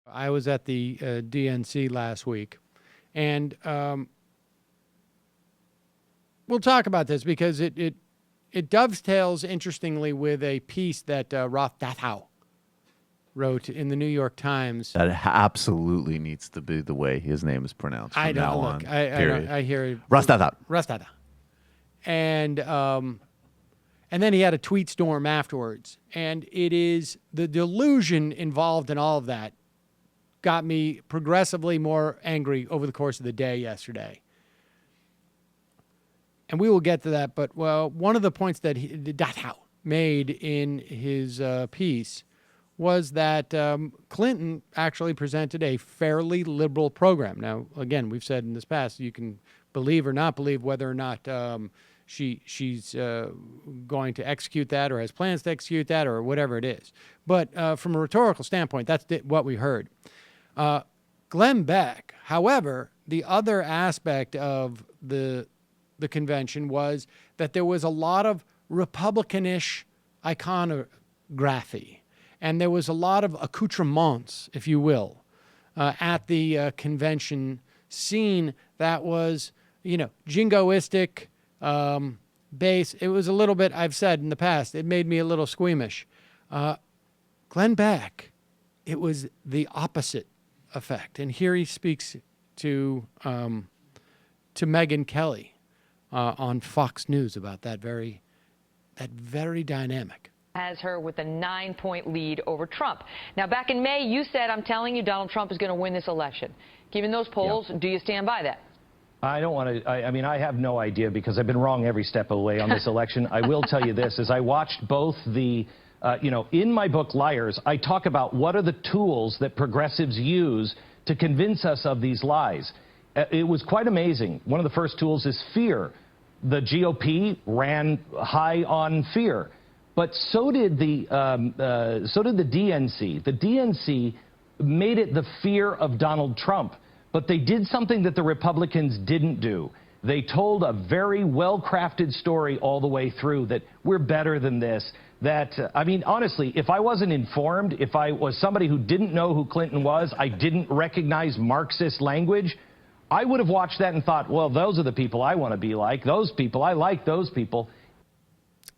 I was at the DNC last week, and we'll talk about this because it dovetails interestingly with a piece that Roth Dathau wrote in the New York Times. That absolutely needs to be the way his name is pronounced from now on. I hear Rastata. And then he had a tweet storm afterwards. And it is the delusion involved in all of that got me progressively more angry over the course of the day yesterday. And we will get to that. But, well, one of the points that Dathau made in his piece was that Clinton actually presented a fairly liberal program. Now, again, we've said in this past, you can believe or not believe whether or not she's going to execute that or has plans to execute that or whatever it is. But from a rhetorical standpoint, that's what we heard. Glenn Beck, however, the other aspect of the convention was that there was a lot of Republican-ish iconography. And there was a lot of accoutrements, if you will, at the convention scene that was, jingoistic, bass. It was a little bit, I've said in the past, it made me a little squeamish. Glenn Beck, it was the opposite effect. And here he speaks to Megyn Kelly on Fox News about that very dynamic. Has her with a 9-point lead over Trump. Now, back in May, you said, I'm telling you, Donald Trump is going to win this election. Given those polls, do you stand by that? I don't want to, I have no idea because I've been wrong every step of the way on this election. I will tell you this, as I watched both the, in my book, Liars, I talk about what are the tools that progressives use to convince us of these lies. It was quite amazing. One of the first tools is fear. The GOP ran high on fear. But so did the DNC. The DNC made it the fear of Donald Trump. But they did something that the Republicans didn't do. They told a very well-crafted story all the way through that we're better than this. That, honestly, if I wasn't informed, if I was somebody who didn't know who Clinton was, I didn't recognize Marxist language, I would have watched that and thought, well, those are the people I want to be like. Those people, I like those people.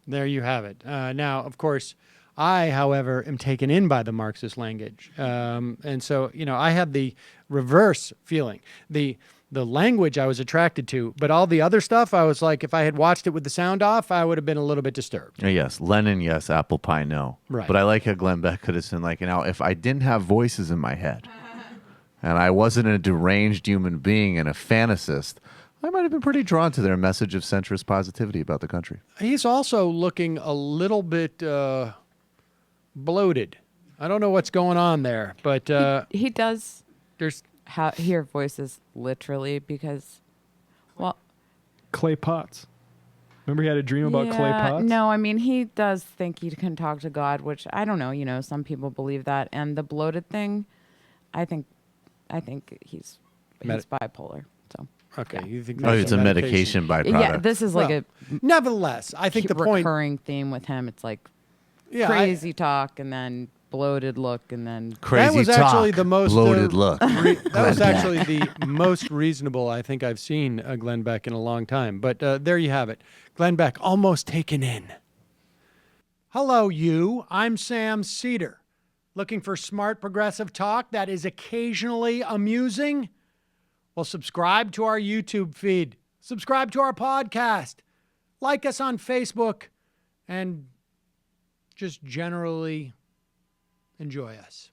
There you have it. Now, of course, I, however, am taken in by the Marxist language. And so, I had the reverse feeling. The language I was attracted to, but all the other stuff, I was like, if I had watched it with the sound off, I would have been a little bit disturbed. Yes. Lenin, yes. Apple pie, no. Right. But I like how Glenn Beck could have said, if I didn't have voices in my head and I wasn't a deranged human being and a fantasist, I might have been pretty drawn to their message of centrist positivity about the country. He's also looking a little bit bloated. I don't know what's going on there, but he does hear voices literally because, clay pots. Remember he had a dream about clay pots? No, he does think he can talk to God, which I don't know. Some people believe that. And the bloated thing, I think he's bipolar. So. Okay, you think it's a medication byproduct? Yeah, this is nevertheless, I think the recurring theme with him. It's like crazy talk and then bloated look and then crazy that was talk, actually the most bloated look. That was actually the most reasonable I think I've seen Glenn Beck in a long time. But there you have it, Glenn Beck almost taken in. Hello, you. I'm Sam Seder. Looking for smart progressive talk that is occasionally amusing? Well, subscribe to our YouTube feed. Subscribe to our podcast. Like us on Facebook. And just generally enjoy us.